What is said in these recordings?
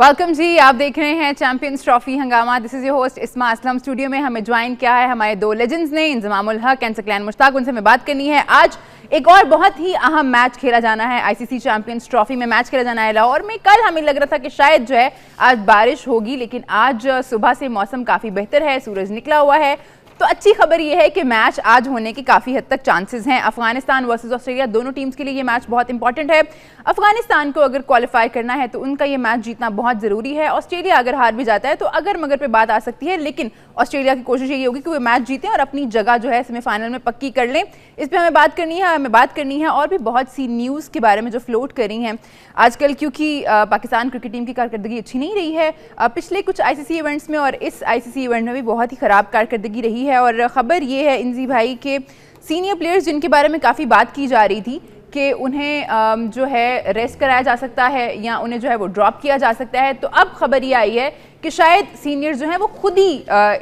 Welcome जी, आप देख रहे हैं चैंपियंस ट्रॉफी हंगामा। दिस इज योर होस्ट इस्मा असलम। स्टूडियो में हमें ज्वाइन किया है हमारे दो लेजेंड्स ने, इंजमामुल हक एंड सकलैन मुश्ताक। उनसे हमें बात करनी है। आज एक और बहुत ही अहम मैच खेला जाना है। आईसीसी चैंपियंस ट्रॉफी में मैच खेला जाना है लाहौर में। कल हमें लग रहा था कि शायद जो है आज बारिश होगी, लेकिन आज सुबह से मौसम काफ़ी बेहतर है, सूरज निकला हुआ है। तो अच्छी खबर यह है कि मैच आज होने के काफ़ी हद तक चांसेस हैं। अफगानिस्तान वर्सेस ऑस्ट्रेलिया, दोनों टीम्स के लिए ये मैच बहुत इंपॉर्टेंट है। अफगानिस्तान को अगर क्वालिफाई करना है तो उनका ये मैच जीतना बहुत ज़रूरी है। ऑस्ट्रेलिया अगर हार भी जाता है तो अगर मगर पे बात आ सकती है, लेकिन ऑस्ट्रेलिया की कोशिश यही होगी कि वो मैच जीतें और अपनी जगह जो है सेमीफाइनल में पक्की कर लें। इस पर हमें बात करनी है और भी बहुत सी न्यूज़ के बारे में जो फ्लोट कर रही हैं आजकल, क्योंकि पाकिस्तान क्रिकेट टीम की कारकर्दगी अच्छी नहीं रही है पिछले कुछ आईसीसी इवेंट्स में, और इस आईसीसी इवेंट में भी बहुत ही ख़राब कारकर्दगी रही है। और ख़बर ये है इंजी भाई के सीनियर प्लेयर्स जिनके बारे में काफ़ी बात की जा रही थी कि उन्हें जो है रेस्ट कराया जा सकता है या उन्हें जो है वो ड्रॉप किया जा सकता है। तो अब खबर ये आई है कि शायद सीनियर्स जो हैं वो खुद ही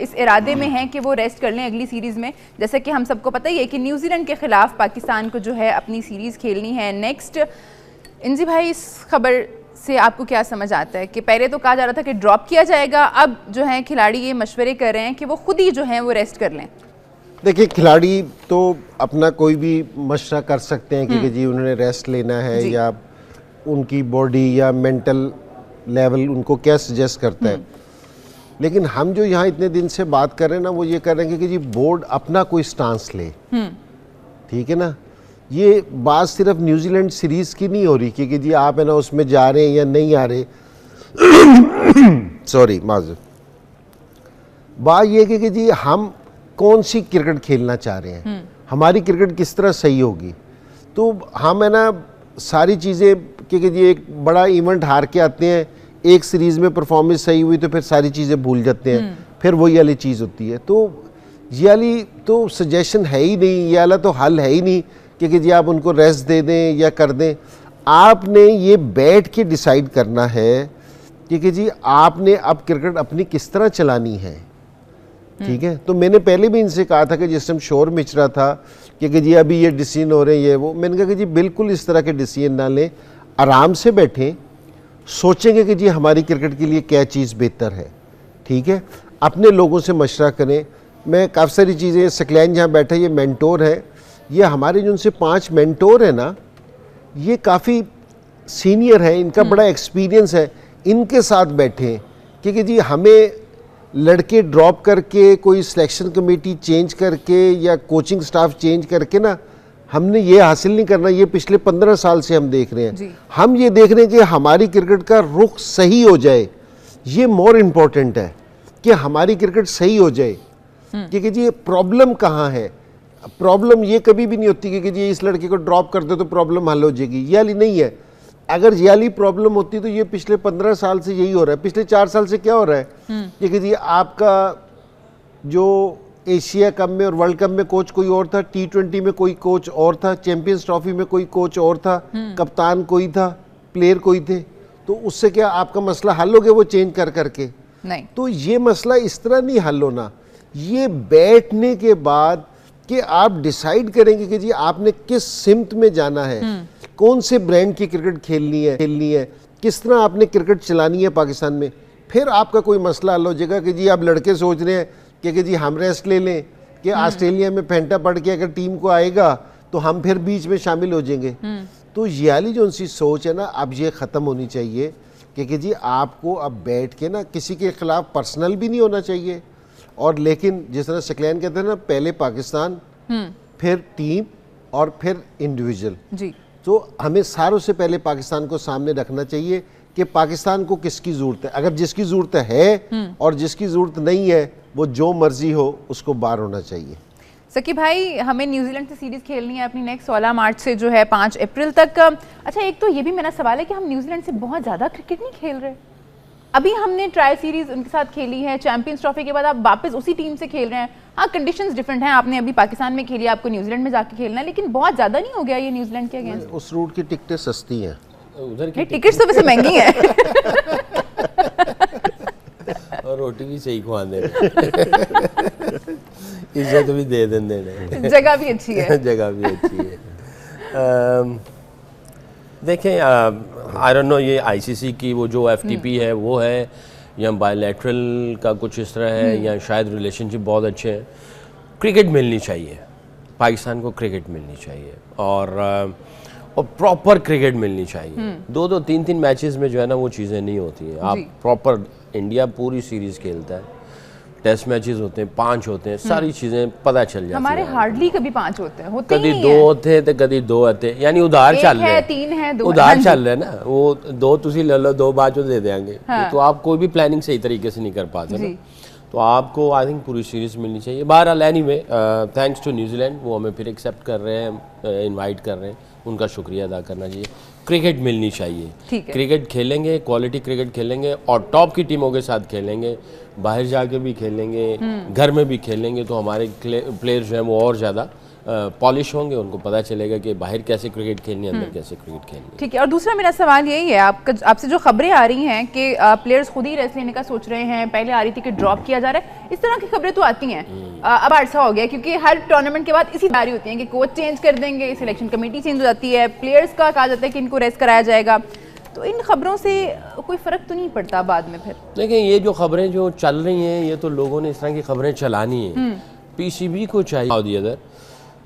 इस इरादे में हैं कि वो रेस्ट कर लें अगली सीरीज़ में। जैसे कि हम सबको पता ही है कि न्यूजीलैंड के ख़िलाफ़ पाकिस्तान को जो है अपनी सीरीज़ खेलनी है नेक्स्ट। इंजी भाई, इस खबर से आपको क्या समझ आता है कि पहले तो कहा जा रहा था कि ड्रॉप किया जाएगा, अब जो है खिलाड़ी ये मशवरे कर रहे हैं कि वो खुद ही जो है वो रेस्ट कर लें। देखिए, खिलाड़ी तो अपना कोई भी मशवरा कर सकते हैं कि जी उन्होंने रेस्ट लेना है या उनकी बॉडी या मेंटल लेवल उनको क्या सजेस्ट करता है। लेकिन हम जो यहाँ इतने दिन से बात कर रहे हैं ना, वो ये कर रहे हैं कि जी बोर्ड अपना कोई स्टांस ले। ठीक है ना, ये बात सिर्फ न्यूजीलैंड सीरीज़ की नहीं हो रही कि जी आप है ना उसमें जा रहे हैं या नहीं आ रहे। सॉरी माजूर। बात ये कि जी हम कौन सी क्रिकेट खेलना चाह रहे हैं, हमारी क्रिकेट किस तरह सही होगी। तो हम है ना सारी चीज़ें कि जी एक बड़ा इवेंट हार के आते हैं, एक सीरीज़ में परफॉर्मेंस सही हुई तो फिर सारी चीज़ें भूल जाते हैं, फिर वही वाली चीज़ होती है। तो ये वाली तो सजेशन है ही नहीं, ये वाला तो हल है ही नहीं कि जी आप उनको रेस्ट दे दें या कर दें। आपने ये बैठ के डिसाइड करना है कि जी आपने अब क्रिकेट अपनी किस तरह चलानी है। ठीक है, तो मैंने पहले भी इनसे कहा था कि जिस टाइम शोर मिच रहा था कि जी अभी ये डिसीजन हो रहे हैं ये वो, मैंने कहा कि जी बिल्कुल इस तरह के डिसीजन ना लें, आराम से बैठें, सोचेंगे कि जी हमारी क्रिकेट के लिए क्या चीज़ बेहतर है। ठीक है, अपने लोगों से मशवरा करें। मैं काफ़ी सारी चीज़ें, सकलैन जहाँ बैठा ये मेंटोर है, ये हमारे जो उनसे 5 मेंटोर है ना, ये काफ़ी सीनियर है, इनका बड़ा एक्सपीरियंस है, इनके साथ बैठें क्योंकि जी हमें लड़के ड्रॉप करके कोई सिलेक्शन कमेटी चेंज करके या कोचिंग स्टाफ चेंज करके ना हमने ये हासिल नहीं करना। ये पिछले 15 साल से हम देख रहे हैं, हम ये देख रहे हैं कि हमारी क्रिकेट का रुख सही हो जाए। ये मोर इम्पोर्टेंट है कि हमारी क्रिकेट सही हो जाए। क्योंकि जी प्रॉब्लम कहाँ है, प्रॉब्लम ये कभी भी नहीं होती कि जी इस लड़के को ड्रॉप कर दो तो प्रॉब्लम हल हो जाएगी, ये वाली नहीं है। अगर ये वाली प्रॉब्लम होती तो ये पिछले 15 साल से यही हो रहा है। पिछले 4 साल से क्या हो रहा है कि जी आपका जो एशिया कप में और वर्ल्ड कप में कोच कोई और था, T20 में कोई कोच और था, चैंपियंस ट्रॉफी में कोई कोच और था, कप्तान कोई था, प्लेयर कोई थे। तो उससे क्या आपका मसला हल हो गया वो चेंज कर करके? नहीं। तो ये मसला इस तरह नहीं हल होना। ये बैठने के बाद कि आप डिसाइड करेंगे कि जी आपने किस सिमत में जाना है, कौन से ब्रांड की क्रिकेट खेलनी है, किस तरह आपने क्रिकेट चलानी है पाकिस्तान में। फिर आपका कोई मसला हल हो जाएगा कि जी आप लड़के सोच रहे हैं कि जी हम रेस्ट ले लें कि ऑस्ट्रेलिया में फेंटा पड़ के अगर टीम को आएगा तो हम फिर बीच में शामिल हो जाएंगे। तो ये वाली जो उनकी सोच है ना, अब ये ख़त्म होनी चाहिए कि जी आपको अब बैठ के ना किसी के ख़िलाफ़ पर्सनल भी नहीं होना चाहिए। और लेकिन जिस तरह सकलैन कहते हैं ना, पहले पाकिस्तान फिर टीम और फिर इंडिविजुअल जी। तो हमें सारों से पहले पाकिस्तान को सामने रखना चाहिए कि पाकिस्तान को किसकी ज़रूरत है। अगर जिसकी ज़रूरत है और जिसकी ज़रूरत नहीं है वो जो मर्जी हो उसको बाहर होना चाहिए। सकी भाई, हमें न्यूजीलैंड से सीरीज़ खेलनी है अपनी नेक्स्ट 16 मार्च से जो है 5 अप्रैल तक। अच्छा, एक तो ये भी मेरा सवाल है कि हम न्यूजीलैंड से बहुत ज़्यादा क्रिकेट नहीं खेल रहे। अभी हमने ट्रायल सीरीज उनके साथ खेली है, चैंपियंस ट्रॉफी के बाद आप वापस उसी टीम से खेल रहे हैं। हाँ, कंडीशंस डिफरेंट हैं, आपने अभी पाकिस्तान में खेली, आपको न्यूजीलैंड में जाके खेलना है, लेकिन बहुत ज़्यादा नहीं हो गया ये न्यूजीलैंड के अगेंस्ट? उस रूट की टिकटें सस्ती हैं, उधर की टिकट्स तो वैसे महंगी हैं और रोटी भी सही खुआने इज्जत भी दे देने, जगह भी अच्छी है जगह भी अच्छी है। देखें, आई डोंट नो ये आईसीसी की वो जो एफटीपी है वो है या बायलैटरल का कुछ इस तरह है या शायद रिलेशनशिप बहुत अच्छे हैं। क्रिकेट मिलनी चाहिए, पाकिस्तान को क्रिकेट मिलनी चाहिए और प्रॉपर क्रिकेट मिलनी चाहिए। 2-2, 3-3 मैचेस में जो है ना वो चीज़ें नहीं होती हैं। आप प्रॉपर, इंडिया पूरी सीरीज़ खेलता है, टेस्ट मैचेस होते हैं, 5 होते हैं, सारी चीज़ें पता चल जाती हैं। हमारे हार्डली कभी 5 होते हैं, होते कभी 2 होते तो कभी 2 होते, यानी उधार चल रहे हैं, 3 है 2 उधार चल रहे हैं ना, वो 2 तुसी ले लो, 2 बाद दे देंगे। तो आप कोई भी प्लानिंग सही तरीके से नहीं कर पाते ना, तो आपको आई थिंक पूरी सीरीज मिलनी चाहिए। बहरहाल एनीवे, थैंक्स टू न्यूजीलैंड, वो हमें फिर एक्सेप्ट कर रहे हैं, इनवाइट कर रहे हैं, उनका शुक्रिया अदा करना चाहिए। क्रिकेट मिलनी चाहिए, क्रिकेट खेलेंगे, क्वालिटी क्रिकेट खेलेंगे और टॉप की टीमों के साथ खेलेंगे, बाहर जाके भी खेलेंगे, घर में भी खेलेंगे, तो हमारे प्लेयर्स जो हैं वो और ज़्यादा पॉलिश होंगे, उनको पता चलेगा कि बाहर कैसे क्रिकेट खेलनी है, अंदर कैसे क्रिकेट खेलनी है। ठीक है। और दूसरा मेरा सवाल यही है, आपसे जो खबरें आ रही हैं कि प्लेयर्स खुद ही रेस्ट लेने का सोच रहे हैं, पहले आ रही थी कि ड्रॉप किया जा रहा है, इस तरह की खबरें तो आती हैं। अब अरसा हो गया, क्योंकि हर टूर्नामेंट के बाद इसी तैयारी होती है कि कोच चेंज कर देंगे, सिलेक्शन कमेटी चेंज हो जाती है, प्लेयर्स का कहा जाता है कि इनको रेस्ट कराया जाएगा, तो इन खबरों से कोई फ़र्क तो नहीं पड़ता बाद में फिर? देखिए, ये जो खबरें जो चल रही हैं, ये तो लोगों ने इस तरह की खबरें चलानी है, पीसीबी को चाहिए।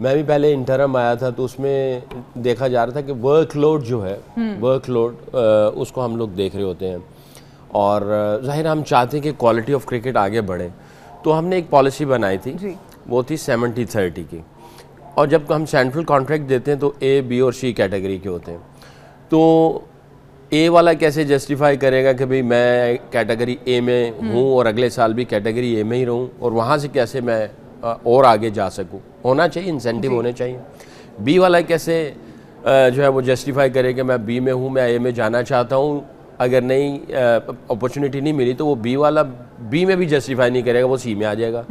मैं भी पहले इंटरम आया था तो उसमें देखा जा रहा था कि वर्कलोड जो है, वर्कलोड उसको हम लोग देख रहे होते हैं और जाहिर हम चाहते हैं कि क्वालिटी ऑफ क्रिकेट आगे बढ़े, तो हमने एक पॉलिसी बनाई थी, वो थी 70-30 की। और जब हम सेंट्रल कॉन्ट्रैक्ट देते हैं तो ए, बी और सी कैटेगरी के होते हैं, तो ए वाला कैसे जस्टिफाई करेगा कि भाई मैं कैटेगरी ए में हूँ और अगले साल भी कैटेगरी ए में ही रहूँ और वहाँ से कैसे मैं और आगे जा सकूं, होना चाहिए, इंसेंटिव होने चाहिए। बी वाला कैसे जो है वो जस्टिफाई करे कि मैं बी में हूं, मैं ए में जाना चाहता हूं, अगर नहीं अपॉर्चुनिटी नहीं मिली तो वो बी वाला बी में भी जस्टिफाई नहीं करेगा, वो सी में आ जाएगा।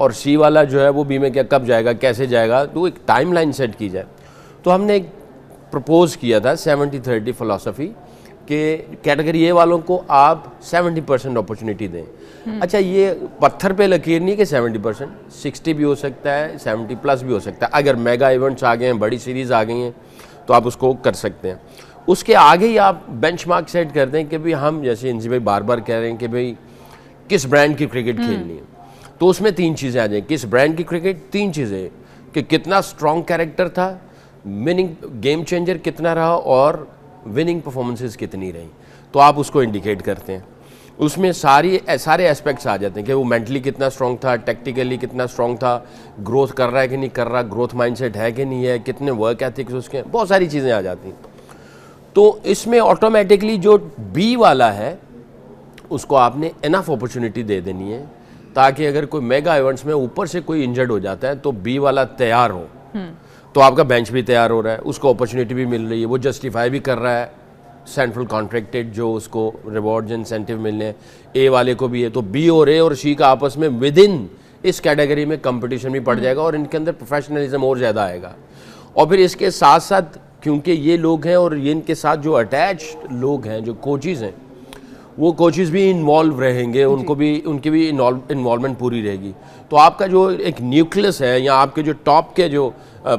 और सी वाला जो है वो बी में क्या कब जाएगा, कैसे जाएगा, तो एक टाइमलाइन सेट की जाए। तो हमने एक प्रपोज किया था 70-30 फिलॉसफी कि कैटेगरी ए वालों को आप 70% अपॉर्चुनिटी दें। अच्छा, ये पत्थर पे लकीर नहीं कि 70%, 60 भी हो सकता है, 70+ भी हो सकता है। अगर मेगा इवेंट्स आ गए हैं, बड़ी सीरीज़ आ गई हैं, तो आप उसको कर सकते हैं। उसके आगे ही आप बेंचमार्क सेट कर दें कि भाई हम, जैसे इंजी भाई बार बार कह रहे हैं कि भाई किस ब्रांड की क्रिकेट खेलनी है, तो उसमें 3 चीज़ें आ जाएँ। किस ब्रांड की क्रिकेट, 3 चीज़ें कि कितना स्ट्रॉन्ग कैरेक्टर था, विनिंग गेम चेंजर कितना रहा और विनिंग परफॉर्मेंसेस कितनी रही, तो आप उसको इंडिकेट करते हैं। उसमें सारे एस्पेक्ट्स आ जाते हैं कि वो मेंटली कितना स्ट्रॉन्ग था, टैक्टिकली कितना स्ट्रॉन्ग था, ग्रोथ कर रहा है कि नहीं कर रहा, ग्रोथ माइंडसेट है कि नहीं है, कितने वर्क एथिक्स उसके, बहुत सारी चीज़ें आ जाती हैं। तो इसमें ऑटोमेटिकली जो बी वाला है उसको आपने इनफ अपॉर्चुनिटी दे देनी है ताकि अगर कोई मेगा इवेंट्स में ऊपर से कोई इंजर्ड हो जाता है तो बी वाला तैयार हो, तो आपका बेंच भी तैयार हो रहा है, उसको अपॉर्चुनिटी भी मिल रही है, वो जस्टिफाई भी कर रहा है सेंट्रल कॉन्ट्रैक्टेड जो उसको रिवॉर्ड्स इंसेंटिव मिलने हैं, ए वाले को भी है, तो बी और ए और सी का आपस में विद इन इस कैटेगरी में कंपटीशन भी पड़ जाएगा और इनके अंदर प्रोफेशनलिज्म और ज़्यादा आएगा। और फिर इसके साथ साथ क्योंकि ये लोग हैं और ये इनके साथ जो अटैच लोग हैं, जो कोचेज़ हैं, वो कोचेज़ भी इन्वॉल्व रहेंगे, उनको भी उनकी भी इन्वॉल्वमेंट पूरी रहेगी। तो आपका जो एक न्यूक्लियस है या आपके जो टॉप के जो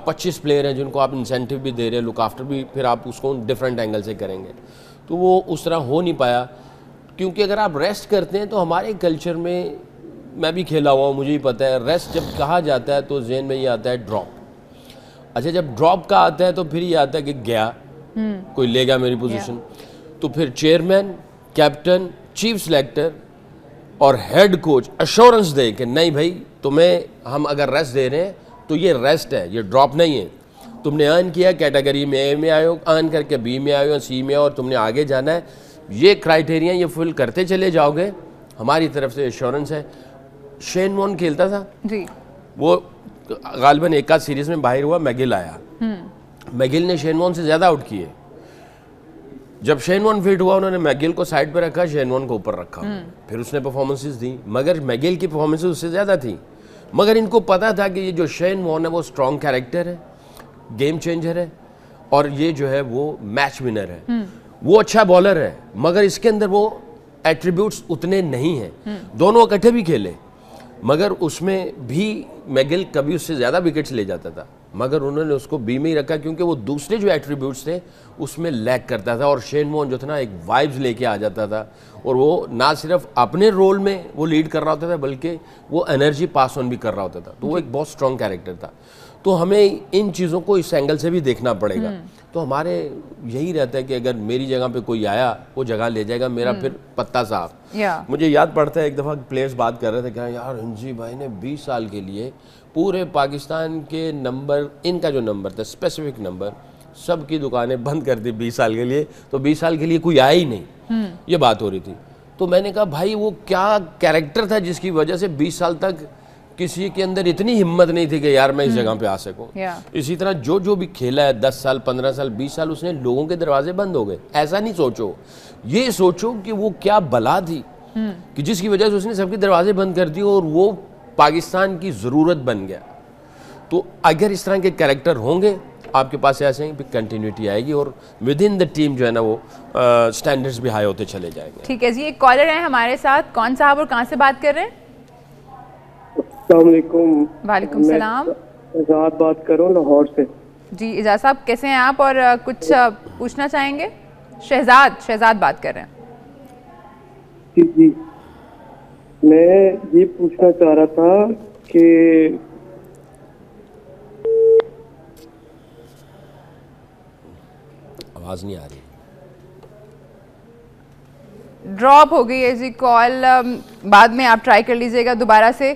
25 प्लेयर हैं जिनको आप इंसेंटिव भी दे रहे हैं, लुक आफ्टर भी, फिर आप उसको डिफरेंट एंगल से करेंगे, तो वो उस तरह हो नहीं पाया। क्योंकि अगर आप रेस्ट करते हैं तो हमारे कल्चर में, मैं भी खेला हुआ हूँ, मुझे ही पता है, रेस्ट जब कहा जाता है तो जेन में ये आता है ड्रॉप। अच्छा, जब ड्रॉप का आता है तो फिर ये आता है कि गया, कोई लेगा मेरी पोजीशन, तो फिर चेयरमैन, कैप्टन, चीफ सेलेक्टर और हेड कोच अश्योरेंस दे कि नहीं भाई तुम्हें हम अगर रेस्ट दे रहे हैं तो ये रेस्ट है, ये ड्रॉप नहीं है। तुमने अर्न किया, कैटेगरी में ए में आए हो, अर्न करके बी में आए हो, सी में, और तुमने आगे जाना है, ये क्राइटेरिया ये फुल करते चले जाओगे, हमारी तरफ से एश्योरेंस है। शेन वॉर्न खेलता था जी, वो गालिबन एक आध सीरीज में बाहर हुआ, मैगिल आया, मैगिल ने शेन वॉर्न से ज़्यादा आउट किए। जब शेन वॉर्न फिट हुआ उन्होंने मैगिल को साइड पर रखा, शेन वॉर्न को ऊपर रखा, फिर उसने परफॉर्मेंसेस दी, मगर मैगिल की परफॉर्मेंसेस उससे ज़्यादा थी। मगर इनको पता था कि ये जो शेन वॉर्न है वो स्ट्रॉन्ग कैरेक्टर है, गेम चेंजर है, और ये जो है वो मैच विनर है, वो अच्छा बॉलर है, मगर इसके अंदर वो एट्रीब्यूट्स उतने नहीं हैं। दोनों इकट्ठे भी खेले, मगर उसमें भी मैगिल कभी उससे ज़्यादा विकेट्स ले जाता था, मगर उन्होंने उसको बी में ही रखा क्योंकि वो दूसरे जो एट्रीब्यूट्स थे उसमें लैक करता था। और शेन वॉर्न जो था ना, एक वाइब्स लेके आ जाता था और वो ना सिर्फ अपने रोल में वो लीड कर रहा होता था बल्कि वो एनर्जी पास ऑन भी कर रहा होता था। तो वो एक बहुत स्ट्रॉन्ग कैरेक्टर था। तो हमें इन चीज़ों को इस एंगल से भी देखना पड़ेगा। तो हमारे यही रहता है कि अगर मेरी जगह पे कोई आया वो जगह ले जाएगा, मेरा फिर पत्ता साफ। मुझे याद पड़ता है एक दफ़ा प्लेयर्स बात कर रहे थे कि यार रणजी भाई ने 20 साल के लिए पूरे पाकिस्तान के नंबर, इनका जो नंबर था स्पेसिफिक नंबर, सब की दुकानें बंद कर दी 20 साल के लिए, तो 20 साल के लिए कोई आया ही नहीं। ये बात हो रही थी। तो मैंने कहा भाई वो क्या कैरेक्टर था जिसकी वजह से 20 साल तक किसी के अंदर इतनी हिम्मत नहीं थी कि यार मैं इस जगह पे आ सकूं। इसी तरह जो भी खेला है 10 साल 15 साल 20 साल, उसने लोगों के दरवाजे बंद हो गए। ऐसा नहीं सोचो, ये सोचो कि वो क्या बला थी कि जिसकी वजह से उसने सबके दरवाजे बंद कर दिए और वो पाकिस्तान की ज़रूरत बन गया। तो अगर इस तरह के कैरेक्टर होंगे आपके पास, ऐसे ही कंटिन्यूटी आएगी और विद इन द टीम जो है ना वो स्टैंडर्ड्स भी हाई होते चले जाएंगे। ठीक है जी, एक कॉलर है हमारे साथ। कौन साहब और कहाँ से बात कर रहे हैं? वालेकुम सलाम। एजाज बात करो लाहौर से। जी एजाज साहब, कैसे हैं आप और कुछ पूछना चाहेंगे? शहजाद बात कर रहे हैं। जी, मैं ये पूछना चाह रहा था कि आवाज़ नहीं आ रही, ड्रॉप हो गई है जी कॉल। बाद में आप ट्राई कर लीजिएगा दोबारा से।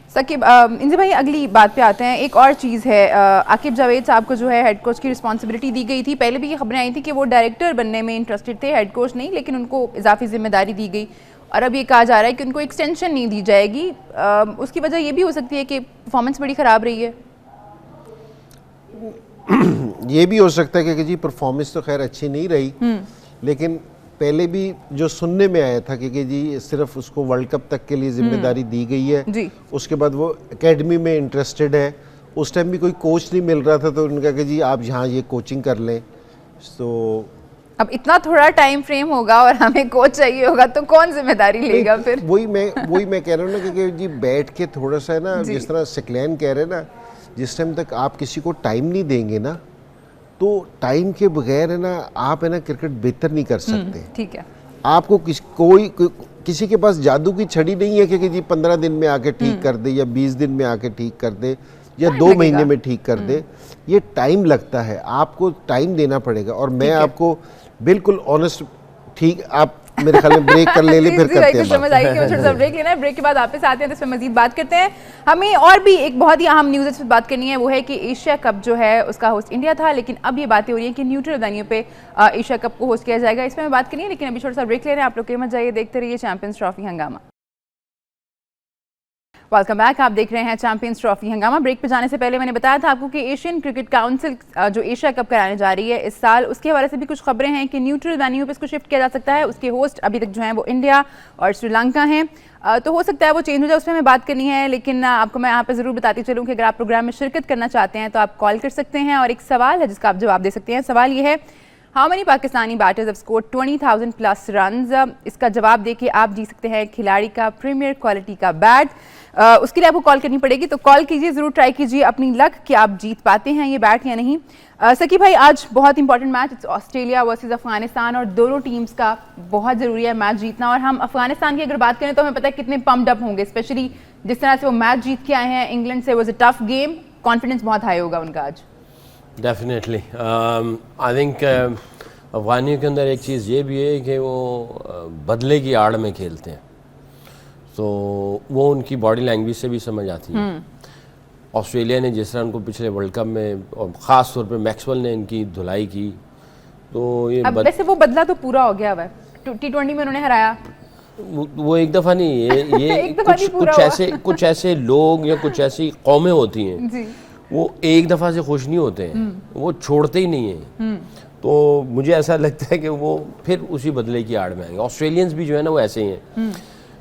सकीब, इंजी भाई अगली बात पे आते हैं। एक और चीज़ है, आकिब जावेद साहब को जो है हेड कोच की रिस्पॉन्सिबिलिटी दी गई थी। पहले भी ये खबरें आई थी कि वो डायरेक्टर बनने में इंटरेस्टेड थे, हेड कोच नहीं, लेकिन उनको इजाफी जिम्मेदारी दी गई। और अब ये कहा जा रहा है कि उनको एक्सटेंशन नहीं दी जाएगी। उसकी वजह ये भी हो सकती है कि परफॉर्मेंस बड़ी ख़राब रही है। ये भी हो सकता है कि जी परफॉर्मेंस तो खैर अच्छी नहीं रही, लेकिन पहले भी जो सुनने में आया था कि जी सिर्फ उसको वर्ल्ड कप तक के लिए जिम्मेदारी दी गई है जी। उसके बाद वो एकेडमी में इंटरेस्टेड है। उस टाइम भी कोई कोच नहीं मिल रहा था, तो उन्होंने कहा कि जी आप यहाँ ये कोचिंग कर लें। तो अब इतना थोड़ा टाइम फ्रेम होगा और हमें कोच चाहिए होगा तो कौन जिम्मेदारी लेगा फिर? वही मैं कह रहा हूँ ना कि जी बैठ के थोड़ा सा है ना, जिस तरह सिकलैन कह रहे हैं ना, जिस टाइम तक आप किसी को टाइम नहीं देंगे ना, तो टाइम के बगैर है ना आप है ना क्रिकेट बेहतर नहीं कर सकते। ठीक है, आपको किसी के पास जादू की छड़ी नहीं है कि जी 15 दिन में आके ठीक कर दे या 20 दिन में आके ठीक कर दे या 2 महीने में ठीक कर दे। ये टाइम लगता है, आपको टाइम देना पड़ेगा। और मैं आपको बिल्कुल ऑनेस्ट, ठीक, आप मेरे ख्याल में ब्रेक कर ले फिर करते हैं। समझ आई कि छोटा सा ब्रेक लेना है। ब्रेक के बाद वापस आते हैं तो इसमें मजीद बात करते हैं। हमें और भी एक बहुत ही अहम न्यूज़ इस पर बात करनी है, वो है कि एशिया कप जो है उसका होस्ट इंडिया था, लेकिन अब ये बातें हो रही हैं कि न्यूट्रल वेन्यू पे एशिया कप को होस्ट किया जाएगा। इसमें मैं बात करनी है, लेकिन अभी छोटा सा ब्रेक ले रहे हैं। आप लोग के मत जाइए, देखते रहिए चैंपियंस ट्रॉफी हंगामा। वेलकम बैक, आप देख रहे हैं चैंपियंस ट्रॉफी हंगामा। ब्रेक पे जाने से पहले मैंने बताया था आपको कि एशियन क्रिकेट काउंसिल जो एशिया कप कराने जा रही है इस साल, उसके हवाले से भी कुछ खबरें हैं कि न्यूट्रल वेन्यू पे इसको शिफ्ट किया जा सकता है। उसके होस्ट अभी तक जो हैं वो इंडिया और श्रीलंका हैं, तो हो सकता है वो चेंज हो जाए, उसमें हमें बात करनी है। लेकिन आपको मैं यहाँ पे ज़रूर बताती चलूँ कि अगर आप प्रोग्राम में शिरकत करना चाहते हैं तो आप कॉल कर सकते हैं। और एक सवाल है जिसका आप जवाब दे सकते हैं। सवाल ये है, how many Pakistani batters have scored 20,000 plus runs? इसका जवाब देके आप जीत सकते हैं खिलाड़ी का प्रीमियर क्वालिटी का बैट। उसके लिए आपको कॉल करनी पड़ेगी, तो कॉल कीजिए, ज़रूर ट्राई कीजिए अपनी लक कि आप जीत पाते हैं ये बैट या नहीं। सकी भाई, आज बहुत important match, it's Australia versus Afghanistan, और दोनों टीम्स का बहुत ज़रूरी है मैच जीतना। और हम अफगानिस्तान की अगर बात करें तो हमें पता है कितने पम्प्ड अप होंगे, स्पेशली जिस तरह से वो मैच जीत के आए हैं इंग्लैंड से। Was a tough game, confidence बहुत हाई होगा उनका आज। डेफिनेटली आई थिंक अफगानियों के अंदर एक चीज़ ये भी है कि वो बदले की आड़ में खेलते हैं, तो वो उनकी बॉडी लैंग्वेज से भी समझ आती है। ऑस्ट्रेलिया ने जिस तरह उनको पिछले वर्ल्ड कप में और ख़ास तौर पे मैक्सवेल ने इनकी धुलाई की, तो ये वैसे वो बदला तो पूरा हो गया हुआ है। T20 में उन्होंने हराया, वो एक दफ़ा नहीं, ये कुछ ऐसे लोग या कुछ ऐसी कौमें होती हैं जी, वो एक दफ़ा से खुश नहीं होते हैं, वो छोड़ते ही नहीं हैं। तो मुझे ऐसा लगता है कि वो फिर उसी बदले की आड़ में आएंगे। ऑस्ट्रेलियंस भी जो है ना वो ऐसे ही हैं,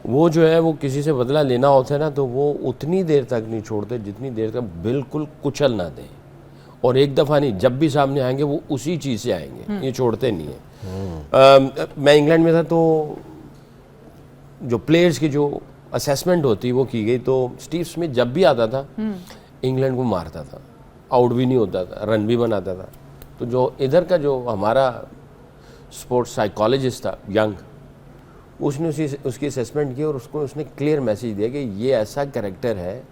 वो जो है वो किसी से बदला लेना होता है ना तो वो उतनी देर तक नहीं छोड़ते जितनी देर तक बिल्कुल कुचल ना दें। और एक दफ़ा नहीं, जब भी सामने आएंगे वो उसी चीज़ से आएंगे, ये छोड़ते नहीं है। मैं इंग्लैंड में था तो जो प्लेयर्स की जो असेसमेंट होती वो की गई, तो स्टीव स्मिथ जब भी आता था इंग्लैंड को मारता था। आउट भी नहीं होता था, रन भी बनाता था। तो जो इधर का जो हमारा स्पोर्ट्स साइकोलॉजिस्ट था यंग, उसने उसकी असेसमेंट की और उसने क्लियर मैसेज दिया कि ये ऐसा कैरेक्टर है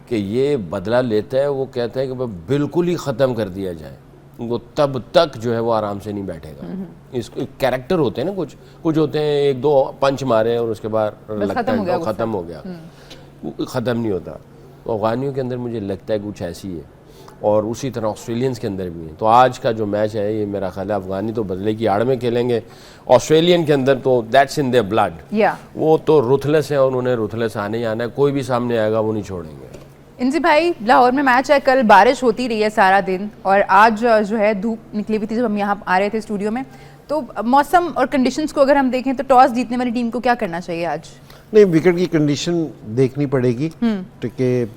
कि ये बदला लेता है, वो कहता है कि बिल्कुल ही ख़त्म कर दिया जाए, वो तब तक जो है वो आराम से नहीं बैठेगा। इसको कैरेक्टर होते हैं ना, कुछ होते हैं एक दो पंच मारे और उसके बाद लगता है ख़त्म हो गया, ख़त्म नहीं होता। तो अफगानियों के अंदर मुझे लगता है कुछ ऐसी है, और उसी तरह ऑस्ट्रेलियंस के अंदर भी है। तो आज का जो मैच है ये मेरा ख्याल है अफगानी तो बदले की आड़ में खेलेंगे, ऑस्ट्रेलियन के अंदर तो दैट्स इन देयर ब्लड, वो तो रुथलेस है और उन्हें रुथलेस आने ही आना है, कोई भी सामने आएगा वो नहीं छोड़ेंगे। इंजी भाई, लाहौर में मैच है, कल बारिश होती रही है सारा दिन और आज जो है धूप निकली हुई थी जब हम यहाँ आ रहे थे स्टूडियो में। तो मौसम और कंडीशंस को अगर हम देखें तो टॉस जीतने वाली टीम को क्या करना चाहिए आज? नहीं, विकेट की कंडीशन देखनी पड़ेगी कि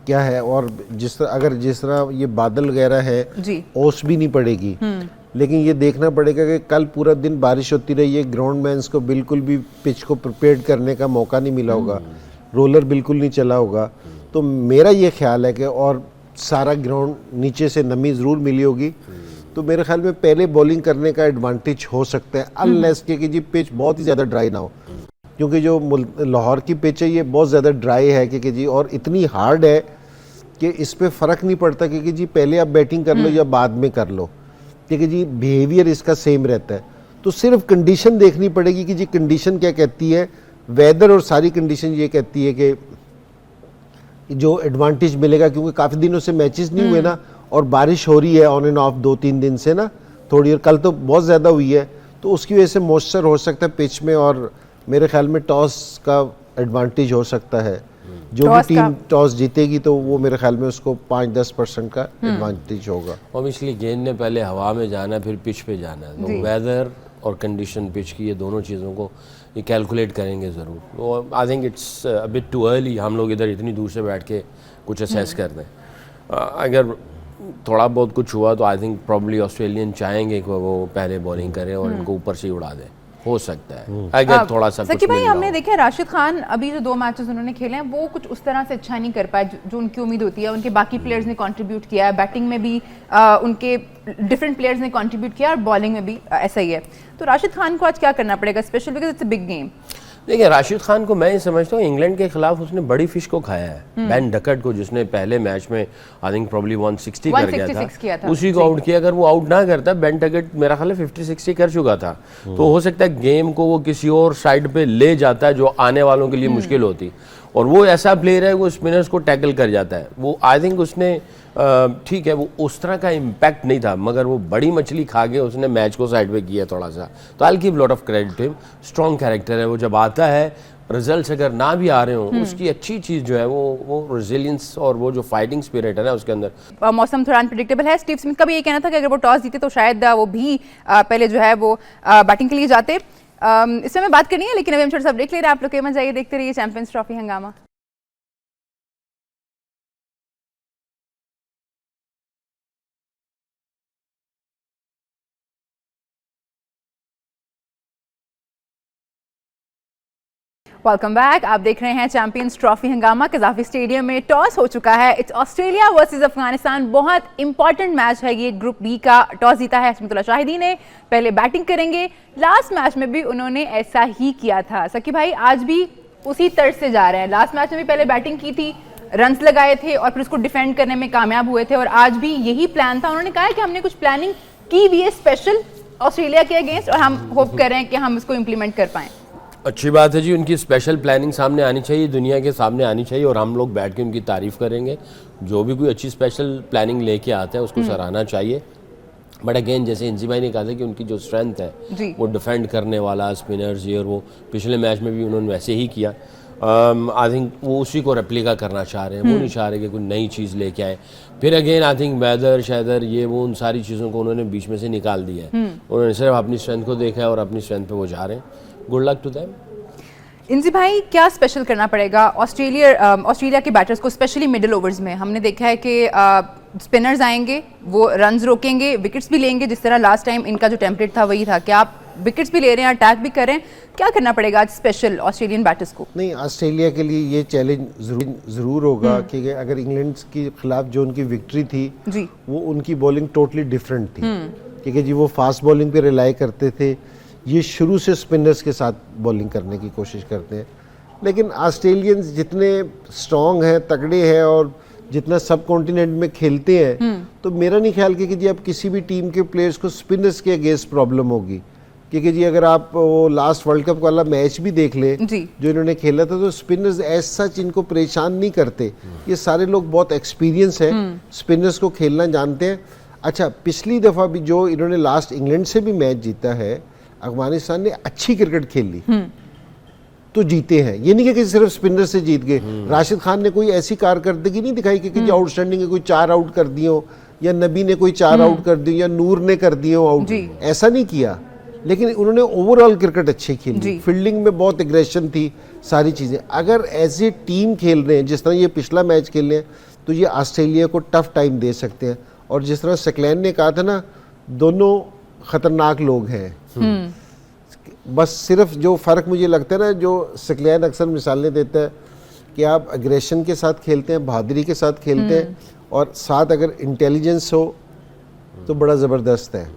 क्या है, और जिस तरह ये बादल वगैरह है ओस भी नहीं पड़ेगी, लेकिन ये देखना पड़ेगा कि कल पूरा दिन बारिश होती रही है, ग्राउंडमैन्स को बिल्कुल भी पिच को प्रिपेयर करने का मौका नहीं मिला होगा, रोलर बिल्कुल नहीं चला होगा। तो मेरा ये ख्याल है कि और सारा ग्राउंड नीचे से नमी ज़रूर मिली होगी, तो मेरे ख्याल में पहले बॉलिंग करने का एडवांटेज हो सकता है, अनलेस कि जी पिच बहुत ही ज़्यादा ड्राई ना हो, क्योंकि जो लाहौर की पिच है ये बहुत ज़्यादा ड्राई है कि जी, और इतनी हार्ड है कि इस पे फ़र्क नहीं पड़ता कि जी पहले आप बैटिंग कर लो या बाद में कर लो, क्योंकि जी बिहेवियर इसका सेम रहता है। तो सिर्फ कंडीशन देखनी पड़ेगी कि जी कंडीशन क्या कहती है, वेदर और सारी कंडीशन ये कहती है कि जो एडवांटेज मिलेगा, क्योंकि काफ़ी दिनों से मैचेस नहीं हुए ना, और बारिश हो रही है ऑन एंड ऑफ 2-3 दिन से ना थोड़ी, और कल तो बहुत ज़्यादा हुई है, तो उसकी वजह से मॉइस्चर हो सकता है पिच में, और मेरे ख्याल में टॉस का एडवांटेज हो सकता है। जो भी टीम टॉस जीतेगी तो वो मेरे ख्याल में उसको 5-10% का एडवांटेज होगा। ऑब्वियसली गेंद ने पहले हवा में जाना फिर पिच पे जाना, तो वेदर और कंडीशन पिच की, ये दोनों चीज़ों को ये कैलकुलेट करेंगे ज़रूर। तो I think it's a bit too early हम लोग इधर इतनी दूर से बैठ के कुछ असेस कर दें। अगर थोड़ा बहुत कुछ हुआ तो आई थिंक प्रॉब्ली ऑस्ट्रेलियन चाहेंगे कि वो पहले बॉलिंग करें और इनको ऊपर से ही उड़ा दें, हो सकता है अगर थोड़ा सा सकी भाई, हमने देखा राशिद खान अभी जो 2 मैचेस उन्होंने खेले हैं वो कुछ उस तरह से अच्छा नहीं कर पाए जो उनकी उम्मीद होती है। उनके बाकी प्लेयर्स ने कंट्रीब्यूट किया है, बैटिंग में भी उनके डिफरेंट प्लेयर्स ने कंट्रीब्यूट किया और बॉलिंग में भी ऐसा ही है। तो राशिद खान को आज क्या करना पड़ेगा, special because it's a big game? देखिए, राशिद खान को मैं ये समझता हूँ इंग्लैंड के खिलाफ उसने बड़ी फिश को खाया है, बेन डकट को, जिसने पहले मैच में आई थिंक प्रॉब्ली 160 कर गया था, उसी को आउट किया। अगर वो आउट ना करता, बेन डकट मेरा ख्याल है 50-60 कर चुका था, तो हो सकता है गेम को वो किसी और साइड पे ले जाता है जो आने वालों के लिए मुश्किल होती। और वो ऐसा प्लेयर है वो स्पिनर्स को टैकल कर जाता है। वो आई थिंक उसने ठीक है वो उस तरह का इम्पैक्ट नहीं था, मगर वो बड़ी मछली खा के उसने मैच को साइड पे किया थोड़ा सा। तो I give lot of credit to him, strong character है वो। जब आता है रिजल्ट्स अगर ना भी आ रहे हो, उसकी अच्छी चीज़ जो है वो रेजिलियंस और वो जो फाइटिंग स्पिरिट है ना उसके अंदर। मौसम थोड़ा अनप्रेडिक्टेबल है। स्टीव स्मिथ का भी ये कहना था कि अगर वो टॉस जीते तो शायद वो भी पहले जो है वो बैटिंग के लिए जाते। इस समय बात करनी है, लेकिन अभी हम छोटा सा ब्रेक ले रहे हैं। आप लोग मजा आइए, देखते रहिए चैंपियंस ट्रॉफी हंगामा। Welcome back. आप देख रहे हैं चैंपियंस ट्रॉफी हंगामा। कज़ाफी स्टेडियम में टॉस हो चुका है। It's Australia versus Afghanistan. बहुत इंपॉर्टेंट मैच है ये, ग्रुप बी का। टॉस जीता है हशमतुल्लाह शाहिदी ने, पहले बैटिंग करेंगे। लास्ट मैच में भी उन्होंने ऐसा ही किया था। सकी भाई, आज भी उसी तर्ज से जा रहे हैं। लास्ट मैच में भी पहले बैटिंग की थी, रन्स लगाए थे और फिर उसको डिफेंड करने में कामयाब हुए थे, और आज भी यही प्लान था। उन्होंने कहा है कि हमने कुछ प्लानिंग की भी है स्पेशल ऑस्ट्रेलिया के अगेंस्ट, और हम होप कर रहे हैं कि हम इसको इम्प्लीमेंट कर पाएँ। अच्छी बात है जी, उनकी स्पेशल प्लानिंग सामने आनी चाहिए, दुनिया के सामने आनी चाहिए, और हम लोग बैठ के उनकी तारीफ़ करेंगे। जो भी कोई अच्छी स्पेशल प्लानिंग लेके आता है उसको सराहना चाहिए। बट अगेन, जैसे इंजी भाई ने कहा था कि उनकी जो स्ट्रेंथ है वो डिफेंड करने वाला, स्पिनर्स ये, और वो पिछले मैच में भी उन्होंने वैसे ही किया। आई थिंक वो उसी को रेप्लिका करना चाह रहे हैं, वो नहीं चाह रहे कि कोई नई चीज़ लेके आए। फिर अगेन आई थिंक वेदर शैदर ये वो उन सारी चीज़ों को उन्होंने बीच में से निकाल दिया है। उन्होंने सिर्फ अपनी स्ट्रेंथ को देखा है और अपनी स्ट्रेंथ पे वो जा रहे हैं। Good luck to them. इंजी भाई, क्या स्पेशल करना पड़ेगा ऑस्ट्रेलिया के बैटर्स को, स्पेशली मिडिल ओवर्स में? हमने देखा है कि स्पिनर्स आएंगे, वो रन्स रोकेंगे, विकेट्स भी लेंगे, जिस तरह लास्ट टाइम इनका जो टेम्पलेट था वही था। क्या आप विकेट्स भी ले रहे हैं, अटैक भी कर रहे हैं, क्या करना पड़ेगा आज स्पेशल ऑस्ट्रेलियन बैटर्स को? नहीं, ऑस्ट्रेलिया के लिए ये चैलेंज ज़रूर होगा कि अगर इंग्लैंड के खिलाफ जो उनकी विक्ट्री थी जी, वो उनकी बॉलिंग टोटली डिफरेंट थी, क्योंकि जी वो फास्ट बॉलिंग पे रिलाई करते थे, ये शुरू से स्पिनर्स के साथ बॉलिंग करने की कोशिश करते हैं। लेकिन ऑस्ट्रेलियंस जितने स्ट्रॉन्ग हैं, तगड़े हैं और जितना सब कॉन्टिनेंट में खेलते हैं, तो मेरा नहीं ख्याल कि जी अब किसी भी टीम के प्लेयर्स को स्पिनर्स के अगेंस्ट प्रॉब्लम होगी, क्योंकि जी अगर आप वो लास्ट वर्ल्ड कप वाला मैच भी देख लें जो इन्होंने खेला था, तो स्पिनर्स एज सच इनको परेशान नहीं करते। ये सारे लोग बहुत एक्सपीरियंस हैं, स्पिनर्स को खेलना जानते हैं। अच्छा, पिछली दफ़ा भी जो इन्होंने लास्ट इंग्लैंड से भी मैच जीता है, अफगानिस्तान ने अच्छी क्रिकेट खेली तो जीते हैं। ये नहीं कि सिर्फ स्पिनर से जीत गए। राशिद खान ने कोई ऐसी कारकर्दगी नहीं दिखाई कि आउटस्टैंडिंग है, कोई 4 आउट कर दिए हो, या नबी ने कोई 4 आउट कर दिए, या नूर ने कर दिए हो आउट, ऐसा नहीं किया। लेकिन उन्होंने ओवरऑल क्रिकेट अच्छी खेली, फील्डिंग में बहुत एग्रेशन थी, सारी चीज़ें। अगर एज ए टीम खेल रहे हैं जिस तरह ये पिछला मैच खेल रहे हैं, तो ये ऑस्ट्रेलिया को टफ टाइम दे सकते हैं। और जिस तरह सकलैन ने कहा था ना, दोनों खतरनाक लोग हैं। बस सिर्फ जो फ़र्क मुझे लगता है ना, जो सकलैन अक्सर मिसालें देता है कि आप अग्रेशन के साथ खेलते हैं, बहादुरी के साथ खेलते हैं, और साथ अगर इंटेलिजेंस हो तो बड़ा ज़बरदस्त है।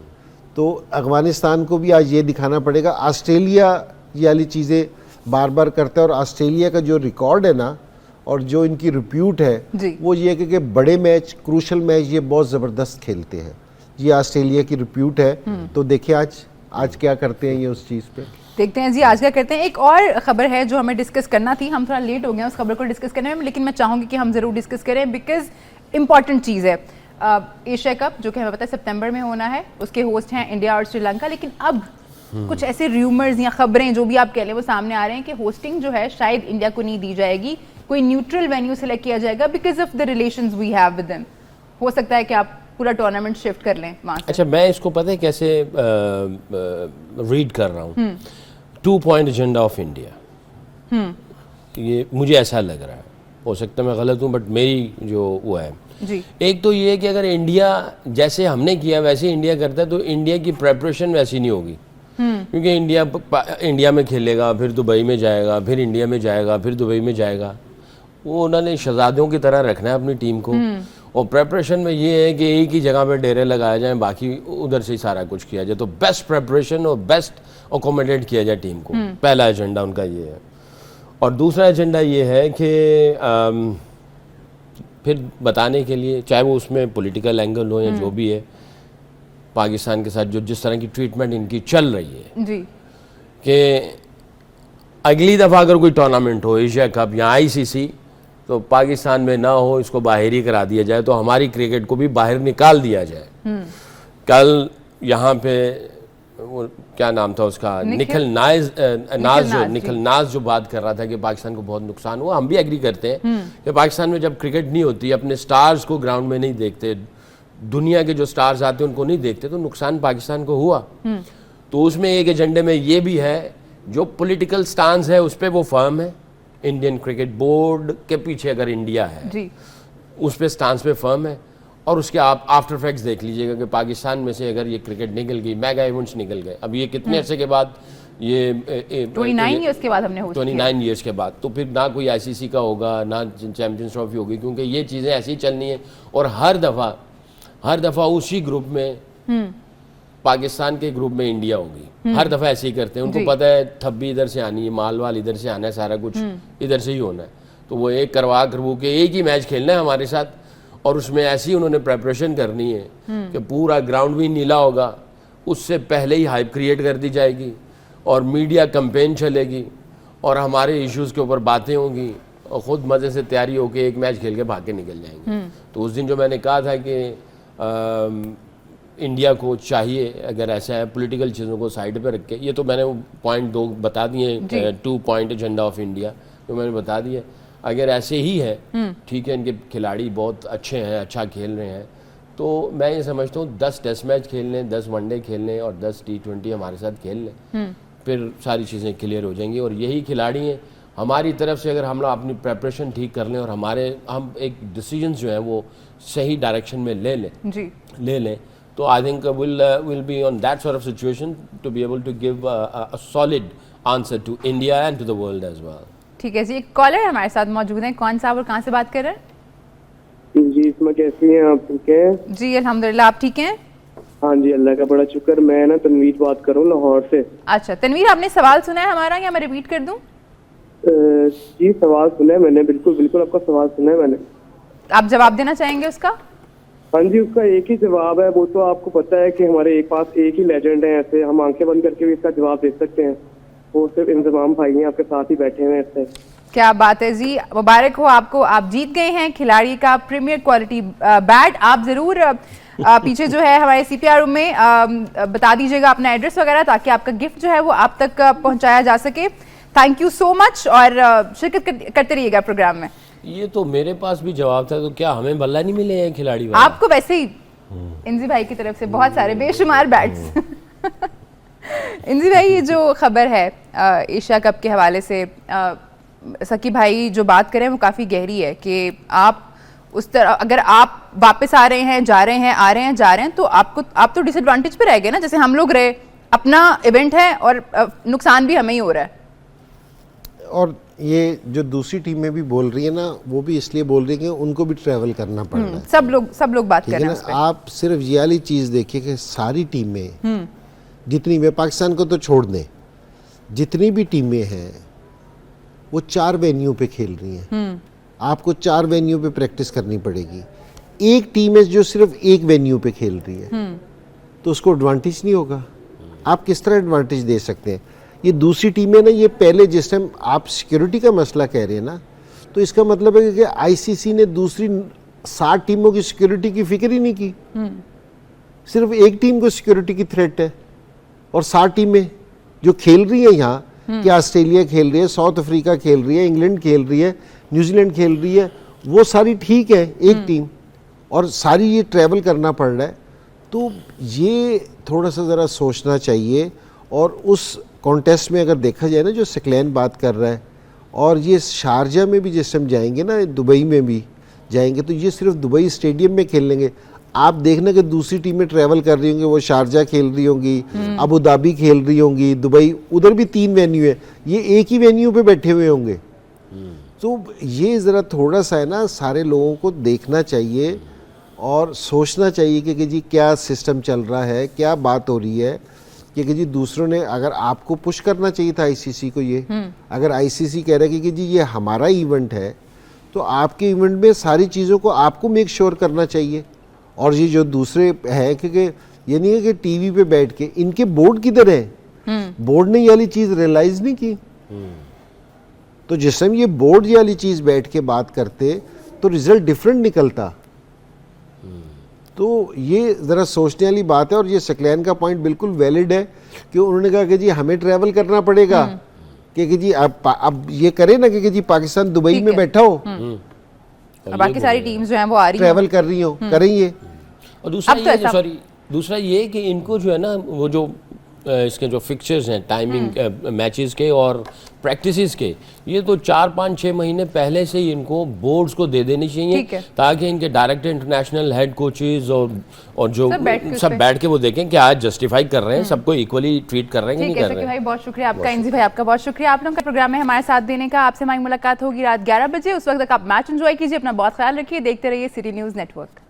तो अफ़गानिस्तान को भी आज ये दिखाना पड़ेगा। ऑस्ट्रेलिया ये वाली चीज़ें बार बार करता है, और ऑस्ट्रेलिया का जो रिकॉर्ड है ना, और जो इनकी रिप्यूट है, वो ये कि बड़े मैच, क्रूशल मैच ये बहुत ज़बरदस्त खेलते हैं। ये ऑस्ट्रेलिया की रिप्यूट है। तो देखिए आज क्या करते हैं ये उस चीज़ पे। देखते हैं जी आज क्या करते हैं। एक और खबर है जो हमें डिस्कस करना थी, हम थोड़ा लेट हो गए उस खबर को डिस्कस करने में, लेकिन मैं चाहूँगी कि हम ज़रूर डिस्कस करें बिकॉज इम्पॉर्टेंट चीज़ है। एशिया कप जो कि हमें पता है सितंबर में होना है, उसके होस्ट हैं इंडिया और श्रीलंका। लेकिन अब कुछ ऐसे र्यूमर्स या खबरें जो भी आप कह लें वो सामने आ रहे हैं कि होस्टिंग जो है शायद इंडिया को नहीं दी जाएगी, कोई न्यूट्रल वेन्यू सेलेक्ट किया जाएगा because of the relations we have with them. हो सकता है कि आप पूरा टूर्नामेंट शिफ्ट कर लें वहाँ से। अच्छा, मैं इसको पता है कैसे रीड कर रहा हूँ, 2 पॉइंट एजेंडा ऑफ इंडिया, ये मुझे ऐसा लग रहा है, हो सकता है मैं गलत हूँ, बट मेरी जो वो है जी। एक तो ये है कि अगर इंडिया जैसे हमने किया वैसे इंडिया करता है, तो इंडिया की प्रेपरेशन वैसी नहीं होगी, क्योंकि इंडिया में खेलेगा, फिर दुबई में जाएगा, फिर इंडिया में जाएगा, फिर दुबई में जाएगा। वो उन्होंने शहजादियों की तरह रखना है अपनी टीम को, और प्रेपरेशन में ये है कि एक ही जगह पे डेरे लगाए जाएं, बाकी उधर से ही सारा कुछ किया जाए, तो बेस्ट प्रेपरेशन और बेस्ट अकोमोडेट किया जाए टीम को। पहला एजेंडा उनका ये है। और दूसरा एजेंडा ये है कि फिर बताने के लिए, चाहे वो उसमें पॉलिटिकल एंगल हो या जो भी है, पाकिस्तान के साथ जो जिस तरह की ट्रीटमेंट इनकी चल रही है जी, कि अगली दफ़ा अगर कोई टूर्नामेंट हो, एशिया कप या ICC, तो पाकिस्तान में ना हो, इसको बाहर ही करा दिया जाए, तो हमारी क्रिकेट को भी बाहर निकाल दिया जाए। कल यहाँ पे वो क्या नाम था उसका, निखिल नाज जो बात कर रहा था कि पाकिस्तान को बहुत नुकसान हुआ, हम भी एग्री करते हैं कि पाकिस्तान में जब क्रिकेट नहीं होती, अपने स्टार्स को ग्राउंड में नहीं देखते, दुनिया के जो स्टार्स आते हैं उनको नहीं देखते, तो नुकसान पाकिस्तान को हुआ। तो उसमें एक एजेंडे में ये भी है, जो पॉलिटिकल स्टांस है उस पर वो फर्म है, इंडियन क्रिकेट बोर्ड के पीछे अगर इंडिया है जी, उस पे स्टांस पे फर्म है। और उसके आप आफ्टर फैक्ट्स देख लीजिएगा कि पाकिस्तान में से अगर ये क्रिकेट निकल गई, मेगा इवेंट्स निकल गए, अब ये कितने अर्से के बाद, ये 29 ईयर्स के बाद हमने होस्ट किया। 29 ईयर्स के बाद, तो फिर ना कोई ICC का होगा, ना चैंपियंस ट्रॉफी होगी, क्योंकि ये चीज़ें ऐसी ही चलनी है। और हर दफ़ा उसी ग्रुप में, पाकिस्तान के ग्रुप में इंडिया होगी, हर दफ़ा ऐसे ही करते हैं। उनको पता है थब्बी इधर से आनी है, मालवाल इधर से आना है, सारा कुछ इधर से ही होना है, तो वो एक करवा करवू के एक ही मैच खेलना है हमारे साथ, और उसमें ऐसी उन्होंने प्रेपरेशन करनी है कि पूरा ग्राउंड भी नीला होगा, उससे पहले ही हाइप क्रिएट कर दी जाएगी, और मीडिया कैंपेन चलेगी, और हमारे इश्यूज़ के ऊपर बातें होंगी, और ख़ुद मज़े से तैयारी होकर एक मैच खेल के भाग के निकल जाएंगे। तो उस दिन जो मैंने कहा था कि इंडिया को चाहिए, अगर ऐसा है, पॉलिटिकल चीज़ों को साइड पे रख के, ये तो मैंने पॉइंट 2 बता दिए, 2 पॉइंट एजेंडा ऑफ इंडिया जो मैंने बता दिया, अगर ऐसे ही है, ठीक है, इनके खिलाड़ी बहुत अच्छे हैं, अच्छा खेल रहे हैं, तो मैं ये समझता हूँ 10 टेस्ट मैच खेल लें, 10 वनडे खेल लें और 10 T20 हमारे साथ खेल लें, फिर सारी चीज़ें क्लियर हो जाएंगी। और यही खिलाड़ी हैं, हमारी तरफ से अगर हम लोग अपनी प्रेपरेशन ठीक कर लें और हम एक डिसीजन जो है वो सही डायरेक्शन में ले लें, तो I think will be on that sort of situation to be able to give a solid answer to India and to the world as well. ठीक है जी, एक कॉलर हमारे साथ मौजूद हैं। कौन सा और कहाँ से बात कर रहे हैं? जी इसमें कैसी हैं आप? ठीक है जी अल्हम्दुलिल्लाह, आप ठीक हैं? हाँ जी, अल्लाह का बड़ा शुक्र। मैं ना तनवीर बात कर रहा हूँ लाहौर से। अच्छा तनवीर, आपने सवाल सुना है हमारा या मैं रिपीट कर दूं? जी सवाल सुना है मैंने, बिल्कुल बिल्कुल आपका सवाल सुना है मैंने। आप जवाब देना चाहेंगे उसका? हाँ जी, उसका एक ही जवाब है। वो तो आपको पता है कि हमारे पास एक ही लेजेंड है, ऐसे हम आंखें बंद करके भी इसका जवाब दे सकते हैं। वो सिर्फ इंतजाम भाई हैं, आपके साथ ही बैठे हुए हैं ऐसे। क्या बात है जी, मुबारक हो आपको, आप जीत गए हैं खिलाड़ी का प्रीमियर क्वालिटी बैट। आप जरूर पीछे जो है हमारे CPR रूम में बता दीजिएगा अपना एड्रेस वगैरह, ताकि आपका गिफ्ट जो है वो आप तक पहुंचाया जा सके। थैंक यू सो मच, और शिरकत करते रहिएगा प्रोग्राम में। ये तो मेरे पास भी जवाब था, तो क्या हमें बल्ला नहीं मिले हैं खिलाड़ी वाला? आपको वैसे ही इंजी भाई की तरफ से बहुत सारे बेशुमार बैट्स। इंजी भाई, ये जो खबर है एशिया कप के हवाले से, सकी भाई जो बात करें वो काफ़ी गहरी है कि आप उस तरह अगर आप वापस आ रहे हैं, जा रहे हैं, आ रहे हैं, जा रहे हैं, तो आप तो डिसएडवांटेज पे रह गए ना। जैसे हम लोग रहे, अपना इवेंट है और नुकसान भी हमें ही हो रहा है। और ये जो दूसरी टीमें भी बोल रही है ना, वो भी इसलिए बोल रही है कि उनको भी ट्रैवल करना पड़ रहा है। सब लोग बात ठीक कर है रहे ना। हैं उस पे। आप सिर्फ ये वाली चीज़ देखिए कि सारी टीमें जितनी भी, पाकिस्तान को तो छोड़ दें, जितनी भी टीमें हैं वो 4 वेन्यू पे खेल रही हैं। आपको 4 वेन्यू पे प्रैक्टिस करनी पड़ेगी। एक टीम है जो सिर्फ एक वेन्यू पे खेल रही है, तो उसको एडवांटेज नहीं होगा। आप किस तरह एडवांटेज दे सकते हैं? ये दूसरी टीमें ना, ये पहले जिस टाइम आप सिक्योरिटी का मसला कह रहे हैं ना, तो इसका मतलब है कि ICC ने दूसरी 60 टीमों की सिक्योरिटी की फिक्र ही नहीं की। सिर्फ एक टीम को सिक्योरिटी की थ्रेट है, और 60 टीमें जो खेल रही है यहाँ, कि ऑस्ट्रेलिया खेल रही है, साउथ अफ्रीका खेल रही है, इंग्लैंड खेल रही है, न्यूजीलैंड खेल रही है, वो सारी ठीक है एक टीम, और सारी ये ट्रैवल करना पड़ रहा है। तो ये थोड़ा सा ज़रा सोचना चाहिए। और उस कॉन्टेस्ट में अगर देखा जाए ना, जो सकलैन बात कर रहा है, और ये शारजा में भी जिस टाइम जाएंगे ना, दुबई में भी जाएंगे, तो ये सिर्फ दुबई स्टेडियम में खेल लेंगे। आप देखना कि दूसरी टीमें ट्रैवल कर रही होंगी, वो शारजा खेल रही होंगी, अबू धाबी खेल रही होंगी, दुबई, उधर भी 3 वेन्यू है, ये एक ही वेन्यू पे बैठे हुए होंगे। तो ये ज़रा थोड़ा सा है ना, सारे लोगों को देखना चाहिए और सोचना चाहिए कि जी क्या सिस्टम चल रहा है, क्या बात हो रही है। कि जी दूसरों ने, अगर आपको पुश करना चाहिए था ICC को, ये अगर ICC कह रहा है कि जी ये हमारा इवेंट है, तो आपके इवेंट में सारी चीज़ों को आपको मेक श्योर करना चाहिए। और ये जो दूसरे हैं, क्योंकि ये नहीं है कि टीवी पे बैठ के, इनके बोर्ड किधर है? बोर्ड ने ये वाली चीज़ रियलाइज़ नहीं की। तो जिस टाइम ये बोर्ड ये वाली चीज़ बैठ के बात करते, तो रिजल्ट डिफरेंट निकलता। तो ये ज़रा सोचने वाली बात है। और ये सकलैन का पॉइंट बिल्कुल वैलिड है कि उन्होंने कहा कि जी हमें ट्रैवल करना पड़ेगा, कि जी अब ये करें ना कि जी पाकिस्तान दुबई में बैठा हो, और बाकी सारी टीम्स जो हैं वो आ रही हैं, ट्रैवल कर रही हो, करेंगे। और दूसरा अब तो ये, ऐसा- सॉरी, दूसरा ये कि इनको जो है ना, वो जो इसके जो फिक्चर्स हैं टाइमिंग मैचेस के और प्रैक्टिसेस के, ये तो 4-5-6 महीने पहले से ही इनको बोर्ड्स को दे देनी चाहिए, ठीक है। ताकि इनके डायरेक्टर इंटरनेशनल हेड कोचेज और जो सब बैठ के वो देखें कि आज जस्टिफाई कर रहे हैं, सबको इक्वली ट्रीट कर रहे हैं कि ठीक नहीं है। कर सकी रहे भाई हैं। बहुत शुक्रिया आपका, इंजी भाई आपका बहुत शुक्रिया, आप लोगों का प्रोग्राम में हमारे साथ देने का। आपसे हमारी मुलाकात होगी रात 11 बजे। उस वक्त तक आप मैच एंजॉय कीजिए, अपना बहुत ख्याल रखिए, देखते रहिए सिटी न्यूज़ नेटवर्क।